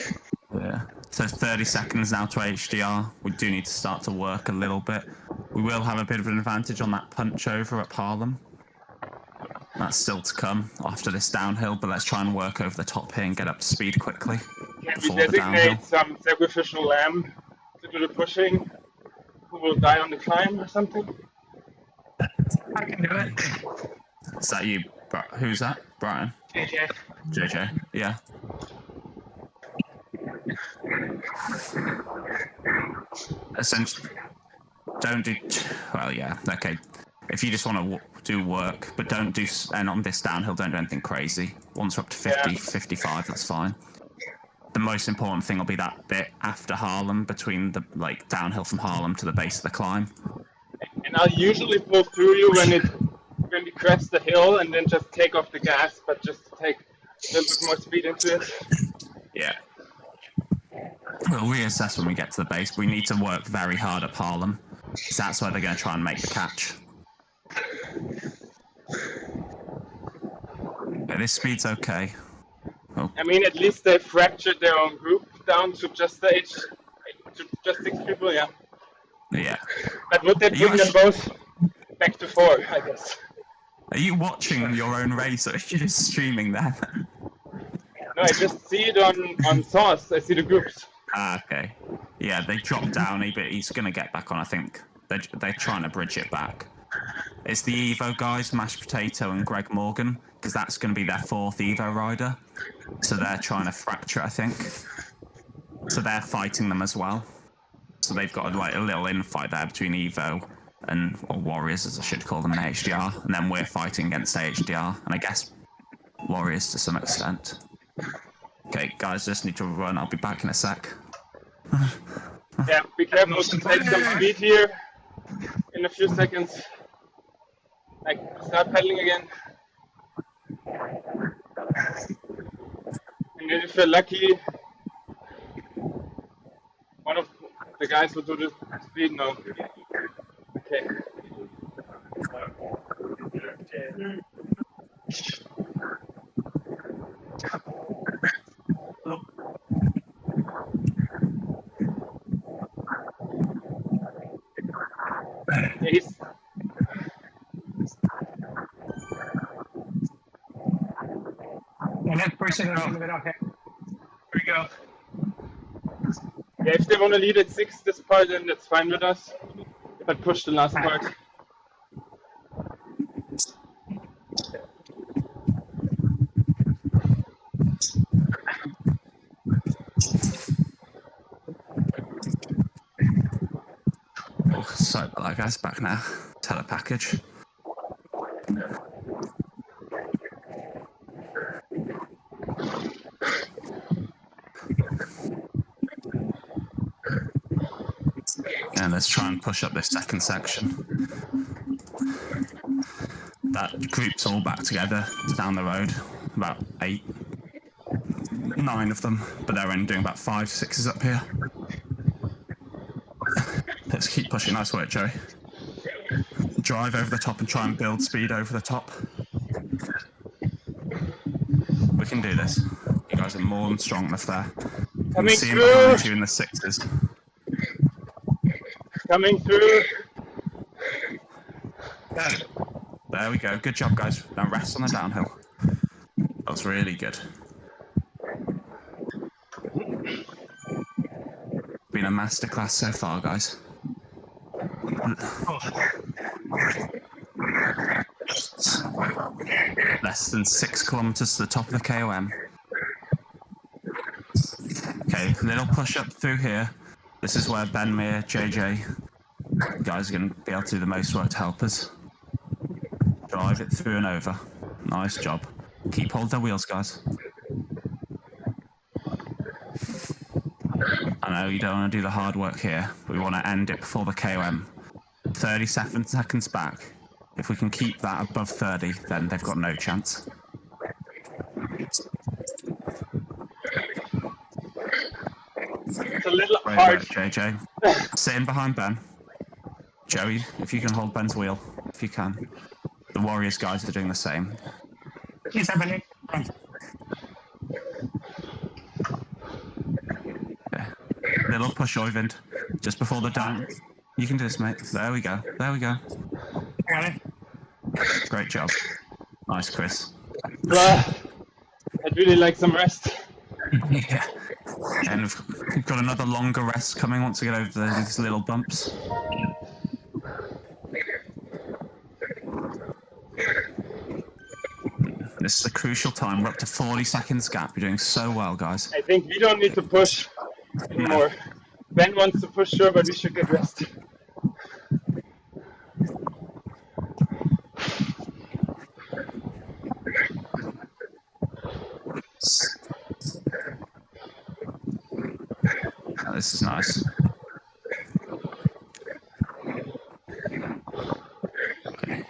S5: Yeah. So 30 seconds now to HDR. We do need to start to work a little bit. We will have a bit of an advantage on that punch over at Harlem. That's still to come after this downhill, but let's try and work over the top here and get up to speed quickly.
S1: Can we designate some sacrificial lamb to do the pushing? Who will die on the climb or something?
S2: I can do it.
S5: Is that you? Who's that? Brian? JJ. Yeah. Essentially, don't do. Well, yeah. Okay. If you just want to do work, but don't do. And on this downhill, don't do anything crazy. Once we're up to 50, 55, that's fine. The most important thing will be that bit after Harlem, between the downhill from Harlem to the base of the climb.
S1: And I'll usually pull through you when we crest the hill, and then just take off the gas, but just take a little bit more speed into it.
S5: Yeah. We'll reassess when we get to the base. We need to work very hard at Harlem, because that's where they're going to try and make the catch. Yeah, this speed's okay. Oh.
S1: I mean, at least they fractured their own group. down to just stage, to just 6 people, yeah.
S5: Yeah.
S1: But would that
S5: You
S1: bring them both back to 4, I guess?
S5: Are you watching your own race, or are you just streaming them?
S1: No, I just see it on Source. I see the groups.
S5: Ah, okay. Yeah, they dropped down, but he's going to get back on, I think. They're trying to bridge it back. It's the Evo guys, Mashed Potato and Greg Morgan, because that's going to be their 4th Evo rider. So they're trying to fracture, I think. So they're fighting them as well. So they've got like a little infight there between Evo and, or Warriors, as I should call them, in HDR. And then we're fighting against HDR, and I guess Warriors to some extent. Okay, guys, just need to run. I'll be back in a sec.
S1: Yeah, be careful to take some speed here in a few seconds. Like, start pedaling again. And then if you're lucky, one of the guys will do the speed now. Okay. Ace.
S2: And let's push it a little bit. Okay.
S4: Here we go.
S1: Yeah, if they want to lead at 6 this part, then that's fine with us. But push the last part.
S5: Oh, sorry about that, guys. Back now. Telepackage. And let's try and push up this second section. That group's all back together down the road. About 8, 9 of them, but they're only doing about 5, 6s up here. Let's keep pushing. Nice work, Joey. Drive over the top and try and build speed over the top. We can do this. You guys are more than strong enough there. You can see them behind you in the 6s.
S1: Coming through.
S5: There we go. Good job, guys. Now rest on the downhill. That was really good. Been a masterclass so far, guys. Less than 6 kilometers to the top of the KOM. Okay, little push up through here. This is where Ben Mir, JJ, you guys are going to be able to do the most work to help us. Drive it through and over. Nice job. Keep hold of their wheels, guys. I know you don't want to do the hard work here, but we want to end it before the KOM. 37 seconds back. If we can keep that above 30, then they've got no chance.
S1: It's a little
S5: Great
S1: hard.
S5: work, JJ. Sitting behind Ben. Joey, if you can hold Ben's wheel, if you can. The Warriors guys are doing the same.
S2: He's happening.
S5: Yeah. Little push, Oyvind. Just before the down. You can do this, mate. There we go. There we go.
S2: Got it.
S5: Great job. Nice, Chris.
S1: I'd really like some rest.
S5: Yeah. And we've got another longer rest coming once we get over these little bumps. This is a crucial time. We're up to 40 seconds gap. You're doing so well, guys.
S1: I think we don't need to push anymore. Ben wants to push, sure, but we should get rest.
S5: Oh, this is nice. Okay.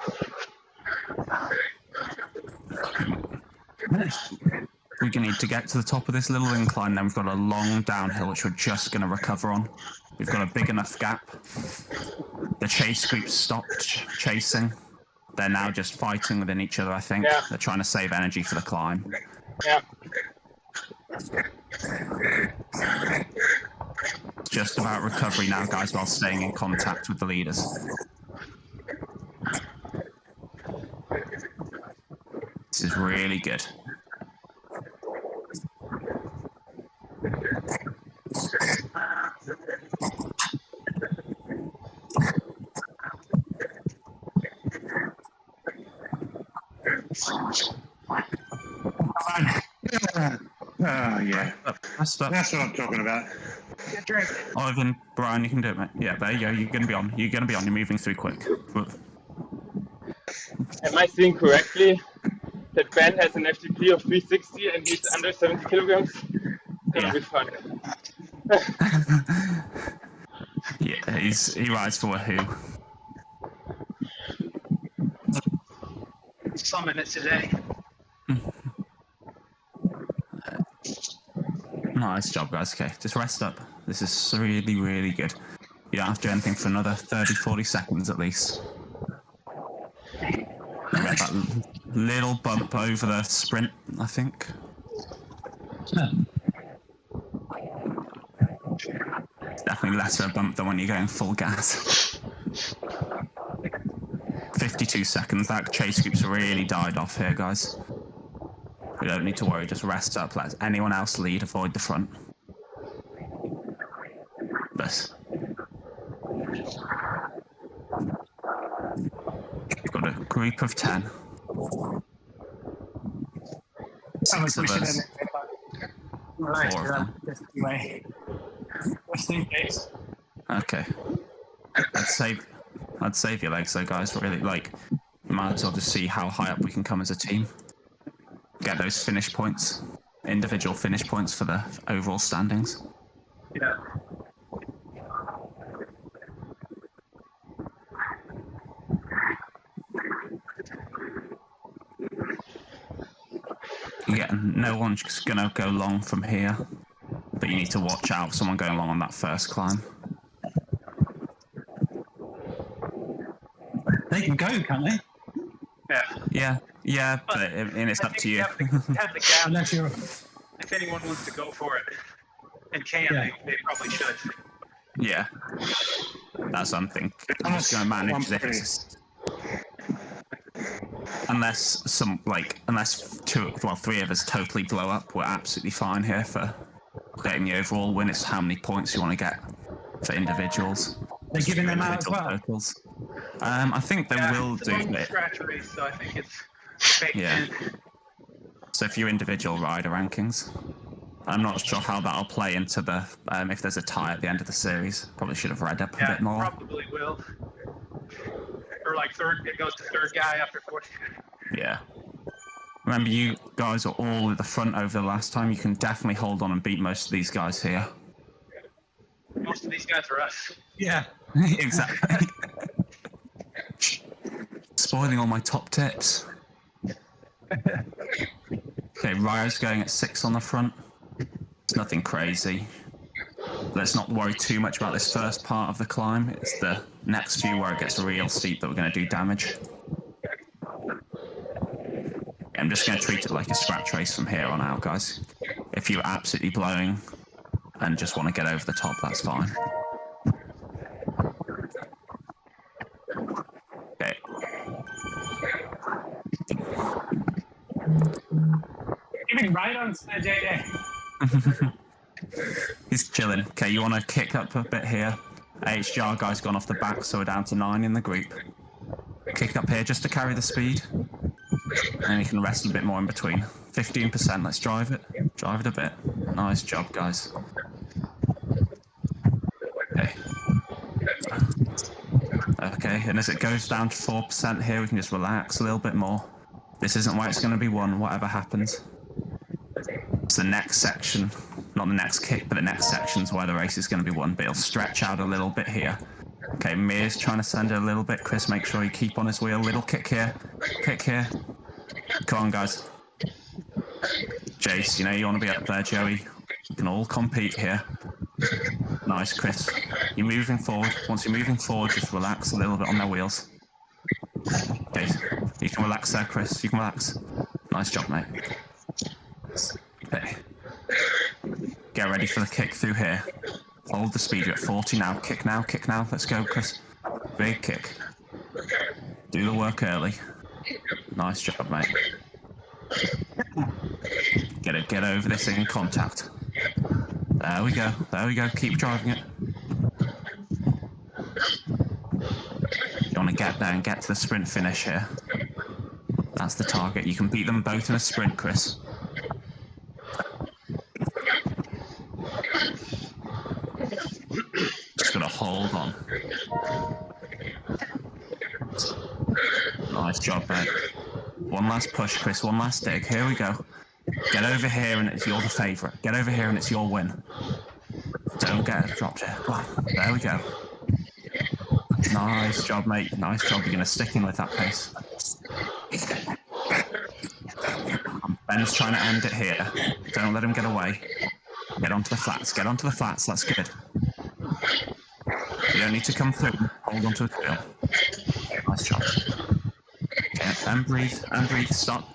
S5: We're going to need to get to the top of this little incline, then we've got a long downhill which we're just going to recover on. We've got a big enough gap. The chase group stopped chasing. They're now just fighting within each other, I think.
S1: Yeah.
S5: They're trying to save energy for the climb.
S1: Yeah.
S5: It's just about recovery now, guys, while staying in contact with the leaders. This is really good.
S3: Oh, yeah.
S5: That's
S3: what I'm talking about.
S5: Ivan, Brian, you can do it, mate. Yeah, there you go. You're going to be on. You're going to be on. You're moving through quick.
S1: Am I seeing correctly that Ben has an FTP of 360 and he's under 70 kilograms? It's gonna be fun.
S5: Yeah, he rides for Wahoo.
S4: Summon it today.
S5: Nice job, guys. Okay, just rest up. This is really, really good. You don't have to do anything for another 30, 40 seconds at least. You get that little bump over the sprint, I think. It's definitely less of a bump than when you're going full gas. 52 seconds. That chase group's really died off here, guys. We don't need to worry, just rest up, let anyone else lead, avoid the front. Best. We've got a group of 10. 6 of us.
S2: Right,
S5: 4 of them.
S2: way. Just in case.
S5: Okay. I'd save your legs though, guys, really. Like, you might as well just see how high up we can come as a team. Get those finish points, individual finish points for the overall standings.
S4: Yeah.
S5: Yeah, no one's gonna go long from here, but you need to watch out for someone going long on that first climb.
S2: They can go, can't they?
S5: Yeah, but it's up to you.
S4: Have the gap.
S2: Unless you're.
S4: If anyone wants to go for it and can, they probably should.
S5: Yeah, that's something. I'm just going to manage this. Unless 3 of us totally blow up, we're absolutely fine here for getting the overall win. It's how many points you want to get for individuals.
S2: They're giving them out as well.
S5: Totals. I think they will do it.
S4: Scratch race, so I think it's baked in.
S5: So for your individual rider rankings, I'm not sure how that'll play into the if there's a tie at the end of the series. Probably should have read up a bit more.
S4: Probably will. Or like third, it goes to third guy after 40.
S5: Yeah. Remember, you guys are all at the front over the last time. You can definitely hold on and beat most of these guys here.
S4: Most of these guys are us.
S2: Yeah.
S5: Exactly. Spoiling all my top tips. Okay, Ryo's going at 6 on the front. It's nothing crazy. Let's not worry too much about this first part of the climb. It's the next few where it gets real steep that we're going to do damage. I'm just going to treat it like a scratch race from here on out, guys. If you're absolutely blowing and just want to get over the top, that's fine. Okay.
S2: Giving right on JJ.
S5: He's chilling. Okay, you want to kick up a bit here. HGR guy's gone off the back, so we're down to 9 in the group. Kick up here just to carry the speed. And you can rest a bit more in between. 15%, let's drive it. Drive it a bit. Nice job, guys. Okay. Okay, and as it goes down to 4% here, we can just relax a little bit more. This isn't where it's going to be won, whatever happens. It's the next section, not the next kick, but the next section's where the race is going to be won, but it'll stretch out a little bit here. Okay, Mir's trying to send it a little bit. Chris, make sure you keep on his wheel. Little kick here. Kick here. Come on, guys. Jace, you know you want to be up there, Joey. You can all compete here. Nice, Chris. You're moving forward. Once you're moving forward, just relax a little bit on their wheels. Okay, you can relax there, Chris. You can relax. Nice job, mate. Okay. Get ready for the kick through here. Hold the speed. You're at 40 now. Kick now. Kick now. Let's go, Chris. Big kick. Do the work early. Nice job, mate. Get over this in contact. There we go. There we go. Keep driving it. You want to get there and get to the sprint finish here. That's the target. You can beat them both in a sprint, Chris. Just gotta hold on. Nice job, mate. One last push, Chris. One last dig. Here we go. Get over here and you're the favourite. Get over here and it's your win. Don't get dropped here. Come on. There we go. Nice job, mate. Nice job. You're going to stick in with that pace. Ben's trying to end it here. Don't let him get away. Get onto the flats. Get onto the flats. That's good. You don't need to come through. Hold onto the wheel. Nice job. Okay, and breathe. And breathe. Stop.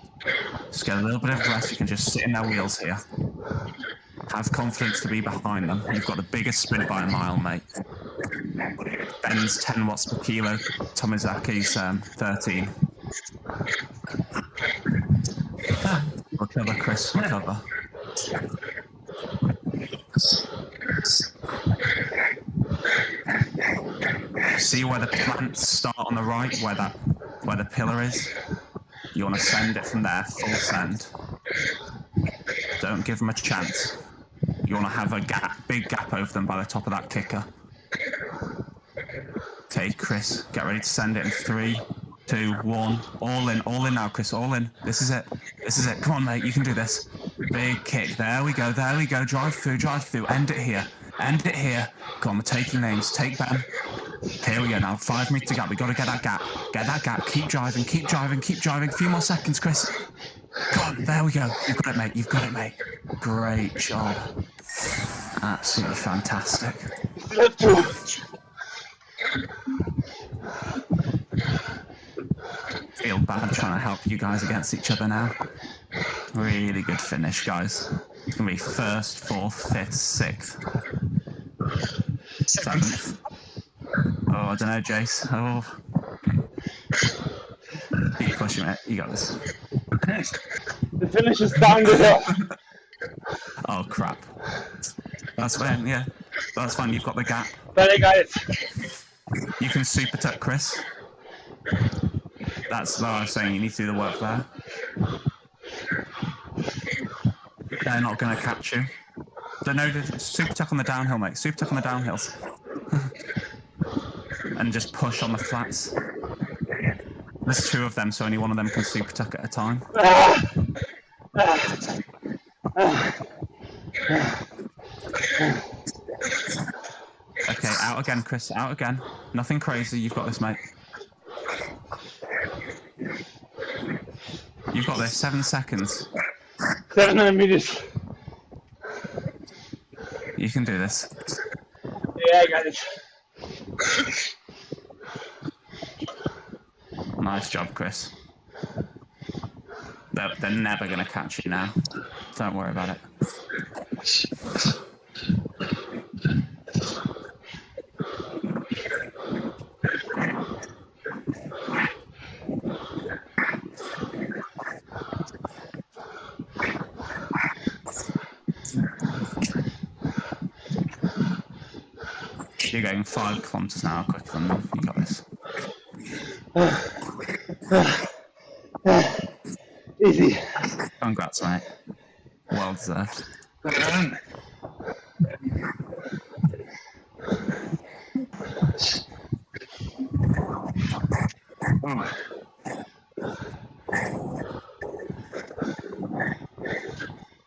S5: Just get a little bit of rest. You can just sit in their wheels here. Have confidence to be behind them. You've got the biggest sprint by a mile, mate. Ben's 10 watts per kilo. Tomizaki's 13. Recover, Chris. Recover. See where the plants start on the right, where the pillar is? You want to send it from there, full send. Don't give them a chance. You want to have a gap, big gap over them by the top of that kicker. Okay, Chris, get ready to send it in 3, 2, 1. All in now, Chris, all in. This is it. This is it. Come on, mate, you can do this. Big kick. There we go, there we go. Drive through, End it here. End it here. Come on, we're taking names. Take Ben. Here we go now. 5 meter gap. We've got to get that gap. Get that gap. Keep driving, keep driving, keep driving. A few more seconds, Chris. Come on, there we go. You've got it, mate. You've got it, mate. Great job. Absolutely fantastic. Feel bad trying to help you guys against each other now. Really good finish, guys. It's going to be 1st, 4th, 5th, 6th. 7th. Oh, I don't know, Jace. Oh. Keep pushing it. You got this.
S1: The finish is down the hill.
S5: Oh, crap. That's fine, yeah. That's fine, you've got the gap.
S1: But I got it.
S5: You can super tuck, Chris. That's what I was saying, you need to do the work there. They're not going to catch you. No, super tuck on the downhill, mate. Super tuck on the downhills. And just push on the flats. There's 2 of them, so only one of them can super tuck at a time. Okay, out again, Chris. Out again. Nothing crazy. You've got this, mate. You've got this. 7 seconds.
S1: 700 meters.
S5: You can do this.
S1: Yeah, I got it.
S5: Nice job, Chris. They're never going to catch you now. Don't worry about it. You're going 5 kilometers an hour quicker than them. You got this.
S1: Easy.
S5: Congrats, mate. Well deserved.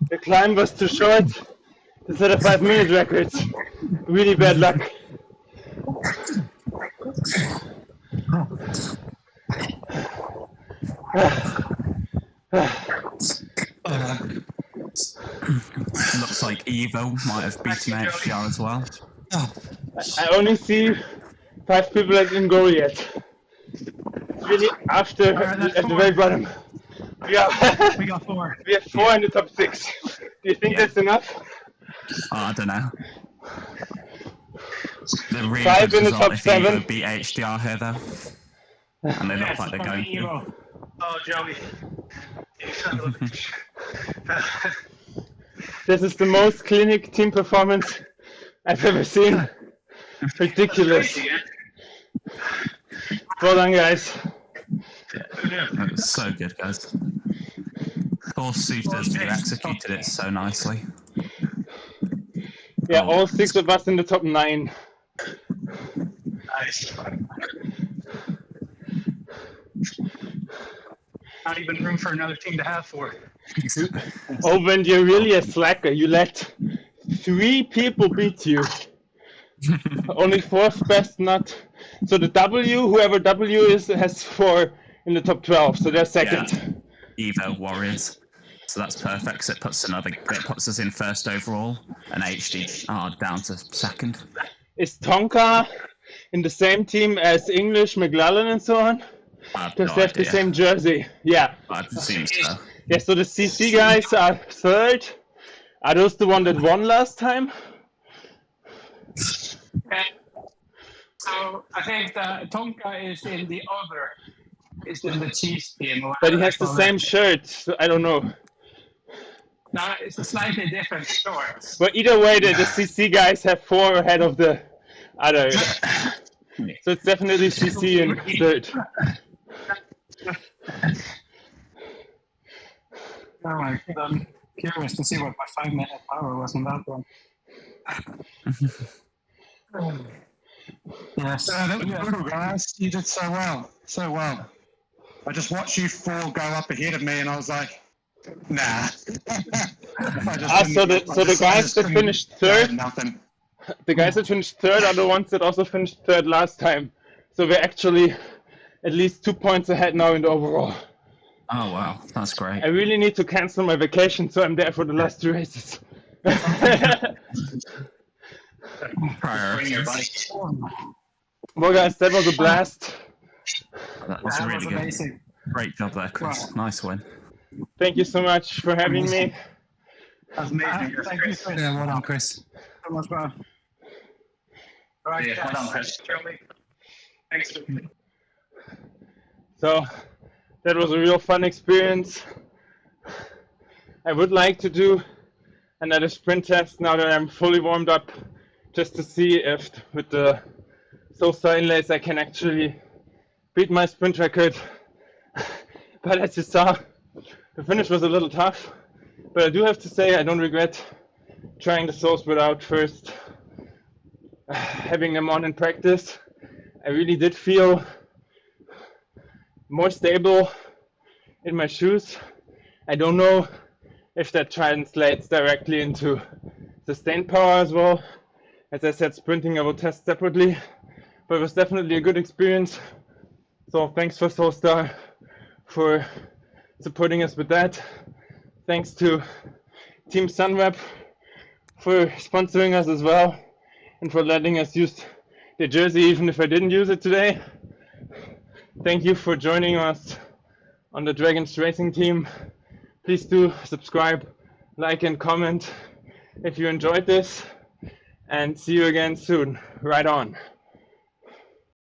S1: The climb was too short to set a 5-minute record. Really bad luck.
S5: Looks like Evo might have beaten HDR as well.
S1: I only see 5 people that didn't go yet. Really after at the very bottom.
S2: We got 4.
S1: We have 4 in the top 6. Do you think that's enough?
S5: I don't know. The really
S1: 5
S5: good
S1: in the
S5: result
S1: top
S5: if
S1: 7.
S5: Evo beat HDR here, though. And they look like they're going to.
S4: Oh, Joey. You son of a bitch.
S1: This is the most clinic team performance I've ever seen. Ridiculous.
S4: Crazy, eh?
S1: Well done, guys.
S5: It was so good, guys. Poor suitors, but you executed it so nicely.
S1: Yeah,
S5: Oh.
S1: all 6 of us in the top 9.
S4: Nice. Not even room for another team to have 4.
S1: Oh, when you're really a slacker, you let 3 people beat you. Only 4th best not. So the W, whoever W is, has 4 in the top 12, so they're second.
S5: Yeah. Evo Warriors. So that's perfect. So it puts us in first overall, and HDR down to second.
S1: Is Tonka in the same team as English, McLaren, and so on? Because they have the same jersey. Yeah.
S5: I presume so.
S1: Yeah, so the CC guys are third. Are those the one that won last time?
S2: So I think that Tonka is in the other. It's in the cheese team.
S1: But he has the same shirt, so I don't know.
S2: No, it's a slightly different shorts.
S1: But either way, the CC guys have 4 ahead of the others. So it's definitely CC in third.
S2: Oh my God, I'm curious to see what my 5-minute power was on that one. Yes.
S3: That was brutal, guys. You did so well. So well. I just watched you 4 go up ahead of me, and I was like, nah.
S1: So the guys that finished third, the guys that finished third are the ones that also finished third last time. So we're actually at least 2 points ahead now in the overall.
S5: Oh wow, that's great.
S1: I really need to cancel my vacation, so I'm there for the last 2 races.
S5: Priorities.
S1: Well, guys, that was a blast.
S5: That was really good.
S2: Amazing.
S5: Great job there, Chris.
S2: Wow.
S5: Nice win.
S1: Thank you so much for having me.
S4: That was amazing.
S2: Thank you, Chris.
S6: Yeah, well done, Chris.
S2: So much fun. All right,
S4: Yeah, well done,
S2: guys.
S4: Chris. Joey. Thanks for
S1: So that was a real fun experience. I would like to do another sprint test now that I'm fully warmed up, just to see if with the Soulstar inlays I can actually beat my sprint record. But as you saw, the finish was a little tough. But I do have to say I don't regret trying the Souls without first having them on in practice. I really did feel more stable in my shoes. I don't know if that translates directly into sustained power as well. As I said, sprinting I will test separately, but it was definitely a good experience. So thanks for Soulstar for supporting us with that. Thanks to Team Sunweb for sponsoring us as well and for letting us use the jersey even if I didn't use it today. Thank you for joining us on the Dragons Racing team. Please do subscribe, like and comment if you enjoyed this, and see you again soon. Right on.